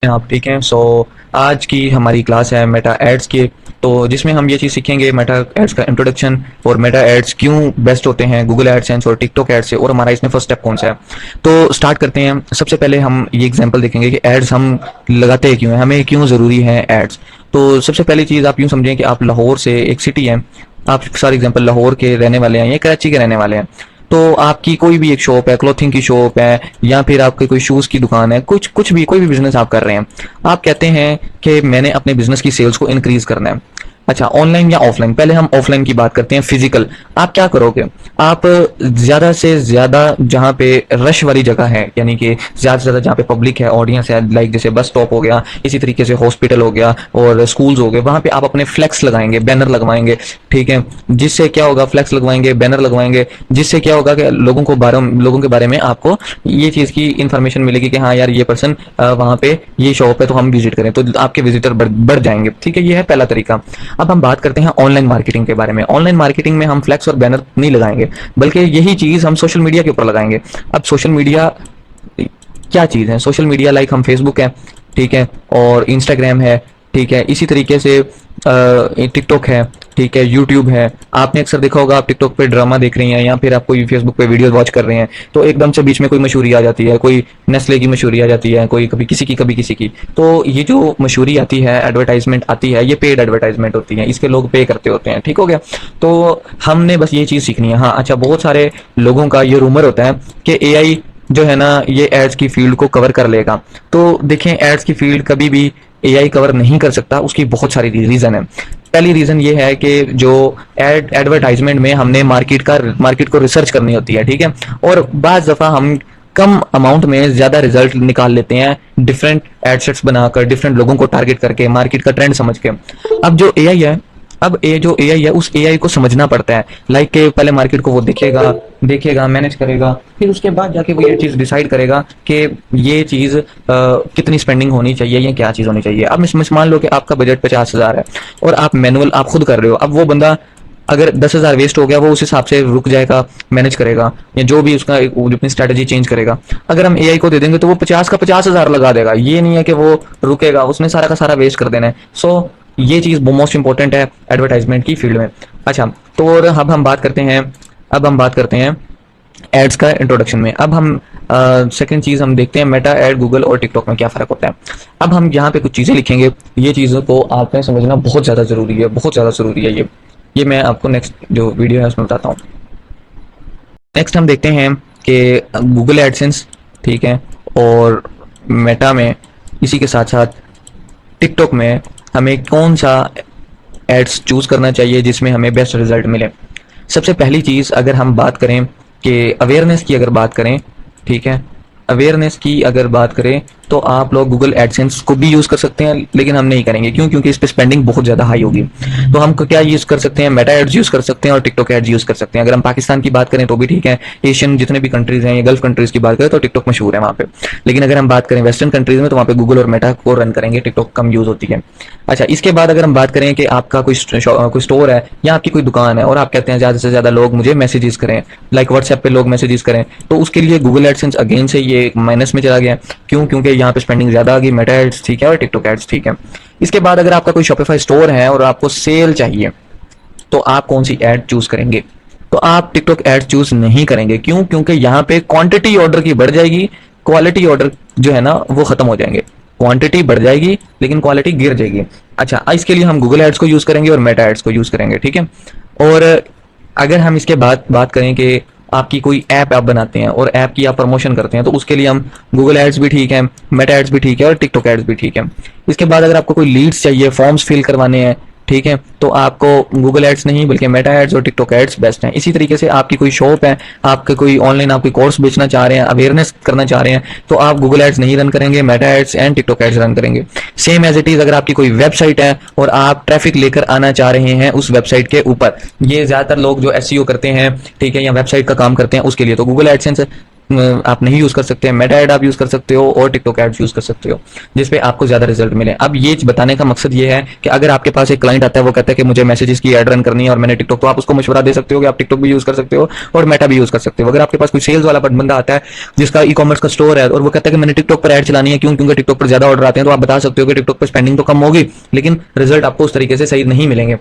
आप ठीक हैं। आज की हमारी क्लास है मेटा एड्स की। तो जिसमें हम ये चीज़ सीखेंगे मेटा एड्स का इंट्रोडक्शन और मेटा एड्स क्यों बेस्ट होते हैं गूगल एडसेंस और टिकटॉक एड्स से, और हमारा इसमें फर्स्ट स्टेप कौन सा है। तो स्टार्ट करते हैं। सबसे पहले हम ये एग्जांपल देखेंगे कि एड्स हम लगाते क्यों हैं, हमें क्यों ज़रूरी है एड्स। तो सबसे पहली चीज़ आप यूँ समझें कि आप लाहौर से, एक सिटी है, आप फॉर एग्जांपल लाहौर के रहने वाले हैं या कराची के रहने वाले हैं। तो आपकी कोई भी एक शॉप है, क्लोथिंग की शॉप है, या फिर आपकी कोई शूज़ की दुकान है, कुछ भी कोई भी बिजनेस आप कर रहे हैं। आप कहते हैं कि मैंने अपने बिजनेस की सेल्स को इंक्रीज करना है। अच्छा, ऑनलाइन या ऑफलाइन? पहले हम ऑफलाइन की बात करते हैं, फिजिकल। आप क्या करोगे? आप ज्यादा से ज्यादा जहाँ पे रश वाली जगह है, यानी कि ज्यादा से ज्यादा जहाँ पे पब्लिक है, ऑडियंस है, लाइक जैसे बस स्टॉप हो गया, इसी तरीके से हॉस्पिटल हो गया और स्कूल्स हो गए, वहां पे आप अपने फ्लैक्स लगाएंगे, बैनर लगवाएंगे। ठीक है, जिससे क्या होगा, फ्लैक्स लगवाएंगे, बैनर लगवाएंगे, जिससे क्या होगा कि लोगों के बारे में आपको ये चीज की इंफॉर्मेशन मिलेगी कि हाँ यार ये पर्सन वहां पे ये शॉप है, तो हम विजिट करें, तो आपके विजिटर बढ़ जाएंगे। ठीक है, ये है पहला तरीका। अब हम बात करते हैं ऑनलाइन मार्केटिंग के बारे में। ऑनलाइन मार्केटिंग में हम फ्लैक्स और बैनर नहीं लगाएंगे, बल्कि यही चीज हम सोशल मीडिया के ऊपर लगाएंगे। अब सोशल मीडिया क्या चीज है? सोशल मीडिया लाइक हम फेसबुक है, ठीक है, और इंस्टाग्राम है, ठीक है, इसी तरीके से टिकटॉक है, ठीक है, यूट्यूब है। आपने अक्सर देखा होगा, आप टिकटॉक पे ड्रामा देख रही हैं या फिर आप कोई फेसबुक पे वीडियो वॉच कर रहे हैं, तो एकदम से बीच में कोई मशहूरी आ जाती है, कोई नेस्ले की मशहूरी आ जाती है, कोई कभी किसी की कभी किसी की। तो ये जो मशहूरी आती है, एडवर्टाइजमेंट आती है, ये पेड एडवर्टाइजमेंट होती है, इसके लोग पे करते होते हैं। ठीक हो गया? तो हमने बस ये चीज़ सीखनी है। हाँ अच्छा, बहुत सारे लोगों का ये रूमर होता है कि एआई जो है ना ये एड्स की फील्ड को कवर कर लेगा। तो देखें, एड्स की फील्ड कभी भी एआई कवर नहीं कर सकता। उसकी बहुत सारी रीजन है। पहली रीजन ये है कि जो एडवर्टाइजमेंट में हमने मार्केट को रिसर्च करनी होती है, ठीक है, और बाज दफा हम कम अमाउंट में ज्यादा रिजल्ट निकाल लेते हैं, डिफरेंट एडसेट्स बनाकर, डिफरेंट लोगों को टारगेट करके, मार्केट का ट्रेंड समझ के। अब जो एआई है, अब ये जो एआई है, उस एआई को समझना पड़ता है। लाइक के पहले मार्केट को वो देखेगा, मैनेज करेगा, फिर उसके बाद जाके वो ये चीज डिसाइड करेगा कि ये चीज कितनी स्पेंडिंग होनी चाहिए या क्या चीज होनी चाहिए। अब मान लो कि आपका बजट 50,000 है और आप मैनुअल आप खुद कर रहे हो। अब वो बंदा अगर 10,000 वेस्ट हो गया, वो उस हिसाब से रुक जाएगा, मैनेज करेगा, या जो भी उसका अपनी स्ट्रेटेजी चेंज करेगा। अगर हम एआई को दे देंगे तो वो 50 का 50,000 लगा देगा। ये नहीं है कि वो रुकेगा, उसने सारा का सारा वेस्ट कर देना है। सो ये चीज मोस्ट इंपॉर्टेंट है एडवर्टाइजमेंट की फील्ड में। अच्छा, तो और अब हम बात करते हैं एड्स का इंट्रोडक्शन में। अब हम सेकंड चीज हम देखते हैं मेटा एड गूगल और टिकटॉक में क्या फर्क होता है। अब हम यहाँ पे कुछ चीजें लिखेंगे, ये चीजों को आपने समझना बहुत ज्यादा जरूरी है, बहुत ज्यादा जरूरी है। ये मैं आपको नेक्स्ट जो वीडियो है उसमें बताता हूँ। नेक्स्ट हम देखते हैं कि गूगल एडसेंस, ठीक है, और मेटा में, इसी के साथ साथ टिकटॉक में हमें कौन सा एड्स चूज करना चाहिए जिसमें हमें बेस्ट रिजल्ट मिले। सबसे पहली चीज अगर हम बात करें कि अवेयरनेस की अगर बात करें, ठीक है, अवेयरनेस की अगर बात करें तो आप लोग गूगल एडसेंस को भी यूज कर सकते हैं, लेकिन हम नहीं करेंगे। क्यों? क्योंकि इस पे स्पेंडिंग बहुत ज्यादा हाई होगी। तो हम क्या यूज कर सकते हैं? मेटा एड्स यूज कर सकते हैं और टिकटॉक एड्स यूज कर सकते हैं। अगर हम पाकिस्तान की बात करें तो भी ठीक है, एशियन जितने भी कंट्रीज हैं या गल्फ कंट्रीज की बात करें तो टिकटॉक मशहूर है वहाँ पे। लेकिन अगर हम बात करें वेस्टर्न कंट्रीज में तो वहाँ पे गूगल और मेटा को रन करेंगे, टिकटॉक कम यूज होती है। अच्छा, इसके बाद अगर हम बात करें कि आपका कोई स्टोर है या आपकी कोई दुकान है और आप कहते हैं ज्यादा से ज्यादा लोग मुझे मैसेजेस करें, लाइक व्हाट्सएप पे लोग मैसेजेस करें, तो उसके लिए गूगल एडसेंस अगेन से ये माइनस में चला गया। क्यों? क्योंकि यहाँ पे स्पेंडिंग ज्यादा आ गई। मेटा एड्स ठीक है और टिकटॉक एड्स ठीक है। इसके बाद अगर आपका कोई शॉपिफाई स्टोर है और आपको सेल चाहिए, तो आप कौन सी एड चूज करेंगे? तो आप टिकटॉक एड चूज नहीं करेंगे। क्यों? क्योंकि यहाँ पे क्वांटिटी ऑर्डर की बढ़ जाएगी, क्वालिटी ऑर्डर जो है ना वो खत्म हो जाएंगे। क्वांटिटी बढ़ जाएगी लेकिन क्वालिटी गिर जाएगी। अच्छा, इसके लिए हम गूगल एड्स को यूज करेंगे और मेटा एड्स को यूज करेंगे, ठीक है। और अगर हम इसके बाद बात करें कि आपकी कोई ऐप आप बनाते हैं और ऐप की आप प्रमोशन करते हैं, तो उसके लिए हम गूगल एड्स भी ठीक है, मेटा एड्स भी ठीक है और टिकटॉक एड्स भी ठीक है। इसके बाद अगर आपको कोई लीड्स चाहिए, फॉर्म्स फिल करवाने हैं, ठीक है, तो आपको गूगल एड्स नहीं बल्कि मेटा एड्स और टिकटॉक एड्स बेस्ट हैं। इसी तरीके से आपकी कोई शॉप है, आपके कोई ऑनलाइन आप कोई कोर्स बेचना चाह रहे हैं, अवेयरनेस करना चाह रहे हैं, तो आप गूगल एड्स नहीं रन करेंगे, Meta ads and TikTok ads run करेंगे। सेम एज इट इज अगर आपकी कोई वेबसाइट है और आप ट्रैफिक लेकर आना चाह रहे हैं उस वेबसाइट के ऊपर, ये ज्यादातर लोग जो एसईओ करते हैं, ठीक है, या वेबसाइट का काम करते हैं, उसके लिए तो गूगल एडसेंस आप नहीं यूज कर सकते, मेटा ऐड आप यूज कर सकते हो और टिकटॉक एड्स यूज कर सकते हो, जिसपे आपको ज्यादा रिजल्ट मिले। अब ये बताने का मकसद ये है कि अगर आपके पास एक क्लाइंट आता है, वो कहता है कि मुझे मैसेजेस की ऐड रन करनी है और मैंने टिकटॉक, तो आप उसको मशवरा दे सकते हो कि आप टिकटॉक भी यूज कर सकते हो और मेटा भी यूज कर सकते हो। अगर आपके पास कोई सेल्स वाला बंदा आता है जिसका ई कॉमर्स का स्टोर है और वो कहता है कि मैंने टिकटॉक पर ऐड चलानी है, क्योंकि टिकटॉक पर ज्यादा ऑर्डर आते हैं, तो आप बता सकते हो कि टिकटॉक पर स्पेंडिंग तो कम होगी लेकिन रिजल्ट आपको उस तरीके से सही नहीं मिलेंगे।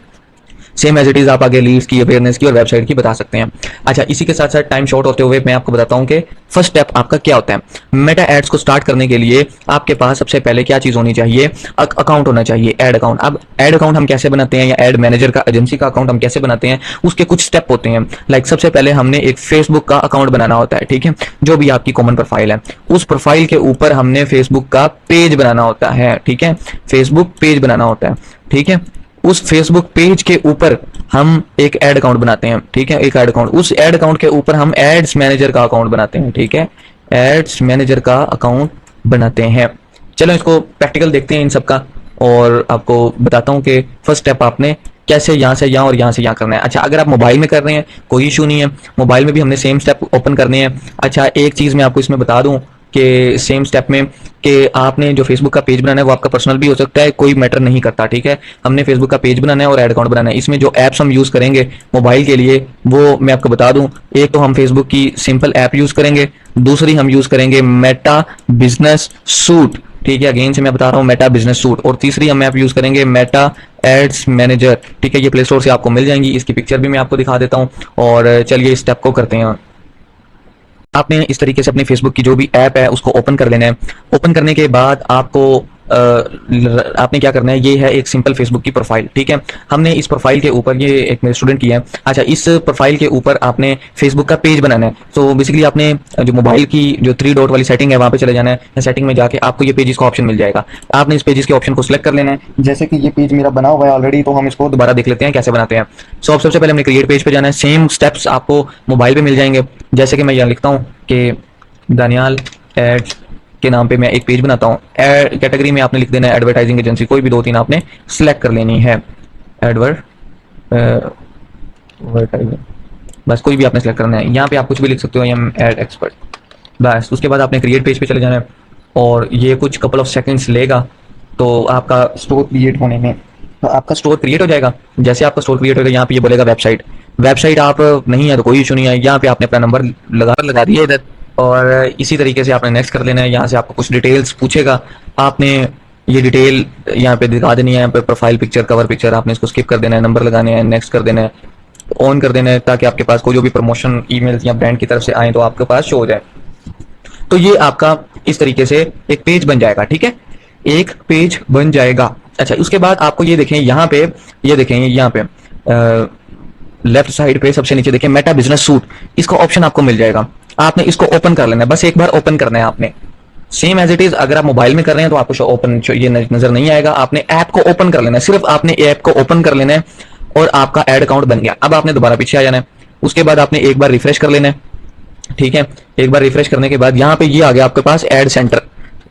सेम एज इट इज आप आगे लीड्स की, अवेयरनेस की और वेबसाइट की बता सकते हैं। अच्छा, इसी के साथ साथ टाइम शॉर्ट होते हुए मैं आपको बताता हूं कि फर्स्ट स्टेप आपका क्या होता है। मेटा एड्स को स्टार्ट करने के लिए आपके पास सबसे पहले क्या चीज होनी चाहिए, अकाउंट होना चाहिए, एड अकाउंट। अब एड अकाउंट हम कैसे बनाते हैं, या एड मैनेजर का, एजेंसी का अकाउंट हम कैसे बनाते हैं, उसके कुछ स्टेप होते हैं। लाइक सबसे पहले हमने एक फेसबुक का अकाउंट बनाना होता है, ठीक है, जो भी आपकी कॉमन प्रोफाइल है, उस प्रोफाइल के ऊपर हमने फेसबुक का पेज बनाना होता है, ठीक है, फेसबुक पेज बनाना होता है, ठीक है। उस फेसबुक पेज के ऊपर हम एक एड अकाउंट बनाते हैं, ठीक है, एक एड अकाउंट, उस एड अकाउंट के ऊपर हम एड्स मैनेजर का अकाउंट बनाते हैं, ठीक है, एड्स मैनेजर का अकाउंट बनाते हैं। चलो इसको प्रैक्टिकल देखते हैं इन सब का, और आपको बताता हूं कि फर्स्ट स्टेप आपने कैसे यहाँ से यहाँ और यहाँ से यहाँ करना है। अच्छा, अगर आप मोबाइल में कर रहे हैं कोई इशू नहीं है, मोबाइल में भी हमने सेम स्टेप ओपन करने हैं। अच्छा, एक चीज मैं आपको इसमें बता दूं कि सेम स्टेप में कि आपने जो फेसबुक का पेज बनाना है वो आपका पर्सनल भी हो सकता है, कोई मैटर नहीं करता, ठीक है। हमने फेसबुक का पेज बनाना है और एड अकाउंट बनाना है। इसमें जो एप्स हम यूज करेंगे मोबाइल के लिए वो मैं आपको बता दूं, एक तो हम फेसबुक की सिंपल ऐप यूज करेंगे, दूसरी हम यूज करेंगे मेटा बिजनेस सूट, ठीक है, अगेन से मैं बता रहा हूँ मेटा बिजनेस सूट, और तीसरी हम ऐप यूज करेंगे मेटा एड्स मैनेजर, ठीक है। ये प्ले स्टोर से आपको मिल जाएंगी, इसकी पिक्चर भी मैं आपको दिखा देता हूँ। और चलिए इस स्टेप को करते हैं। आपने इस तरीके से अपने फेसबुक की जो भी ऐप है उसको ओपन कर लेना है। ओपन करने के बाद आपको आपने क्या करना है, ये है एक सिंपल फेसबुक की प्रोफाइल, ठीक है। हमने इस प्रोफाइल के ऊपर, ये एक मेरे स्टूडेंट की है, अच्छा, इस प्रोफाइल के ऊपर आपने फेसबुक का पेज बनाना है। तो बेसिकली आपने जो मोबाइल की जो 3 डॉट वाली सेटिंग है वहां पे चले जाना है, या सेटिंग में जाके आपको ये पेजेस का ऑप्शन मिल जाएगा। आपने इस पेजेस के ऑप्शन को सिलेक्ट कर लेना है। जैसे कि ये पेज मेरा बना हुआ है ऑलरेडी, तो हम इसको दोबारा देख लेते हैं कैसे बनाते हैं। सो सबसे पहले हमने क्रिएट पेज पे जाना है, सेम स्टेप्स आपको मोबाइल पे मिल जाएंगे। जैसे कि मैं यहाँ लिखता हूँ कि दानियाल एड्स के नाम पे मैं एक पेज बनाता हूँ। कैटेगरी में आपने लिख देना है एडवर्टाइजिंग एजेंसी, कोई भी 2-3 आपने सिलेक्ट कर लेनी है, एडवर्टाइजिंग, बस कोई भी आपने सिलेक्ट करना है। यहाँ पे आप कुछ भी लिख सकते हो, एड एक्सपर्ट, बस। उसके बाद आपने क्रिएट पेज पे चले जाना है और ये कुछ कपल ऑफ सेकंड्स लेगा, तो आपका स्टोर क्रिएट होने में, तो आपका स्टोर क्रिएट हो जाएगा। जैसे आपका स्टोर क्रिएट होगा, यहाँ पे ये बोलेगा वेबसाइट, वेबसाइट आप नहीं है तो कोई इशू नहीं है, यहाँ पे आपने अपना नंबर लगा दिया इधर, और इसी तरीके से आपने नेक्स्ट कर लेना है। यहाँ से आपको कुछ डिटेल्स पूछेगा, आपने ये डिटेल यहाँ पे दिखा देनी है, यहाँ पे प्रोफाइल पिक्चर, कवर पिक्चर, आपने इसको स्किप कर देना है, नंबर लगाने हैं, नेक्स्ट कर देना है, ऑन कर देना है, ताकि आपके पास कोई जो भी प्रमोशन ईमेल्स या ब्रांड की तरफ से आए तो आपके पास शो हो जाए। तो ये आपका इस तरीके से एक पेज बन जाएगा, ठीक है, एक पेज बन जाएगा। अच्छा, उसके बाद आपको ये देखें यहाँ पे, ये देखें यहाँ पे लेफ्ट साइड पे सबसे नीचे देखें मेटा बिजनेस सूट, इसका ऑप्शन आपको मिल जाएगा। आपने इसको ओपन कर लेना है, बस एक बार ओपन करना है आपने, सेम एज इट इज। अगर आप मोबाइल में कर रहे हैं तो आपको ओपन ये नजर नहीं आएगा, आपने ऐप को ओपन कर लेना है, सिर्फ आपने ऐप को ओपन कर लेना है और आपका ऐड अकाउंट बन गया। अब आपने दोबारा पीछे आ जाना है, उसके बाद आपने एक बार रिफ्रेश कर लेना है, ठीक है। एक बार रिफ्रेश करने के बाद यहाँ पे ये आ गया आपके पास ऐड सेंटर,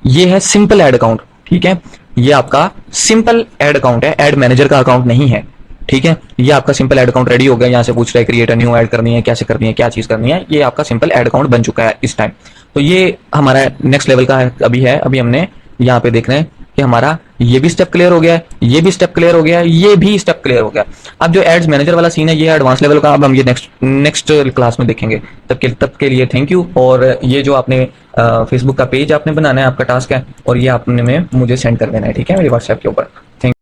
ये है सिंपल ऐड अकाउंट, ठीक है, ये आपका सिंपल ऐड अकाउंट है, ऐड मैनेजर का अकाउंट नहीं है, ठीक है। ये आपका सिंपल ऐड अकाउंट रेडी हो गया। यहाँ से पूछ रहा है क्रिएट न्यू ऐड करनी है, कैसे करनी है, क्या चीज करनी है, ये आपका सिंपल ऐड अकाउंट बन चुका है इस टाइम। तो ये हमारा नेक्स्ट लेवल का है, अभी हमने यहाँ पे देखना है कि हमारा ये भी स्टेप क्लियर हो गया है, ये भी स्टेप क्लियर हो गया है, ये भी स्टेप क्लियर हो गया। अब जो एड्स मैनेजर वाला सीन है ये एडवांस लेवल का, अब हम ये नेक्स्ट क्लास में देखेंगे। तब के लिए थैंक यू। और ये जो आपने फेसबुक का पेज आपने बनाना है, आपका टास्क है, और ये आपने में मुझे सेंड कर देना है, ठीक है, मेरे व्हाट्सएप के ऊपर।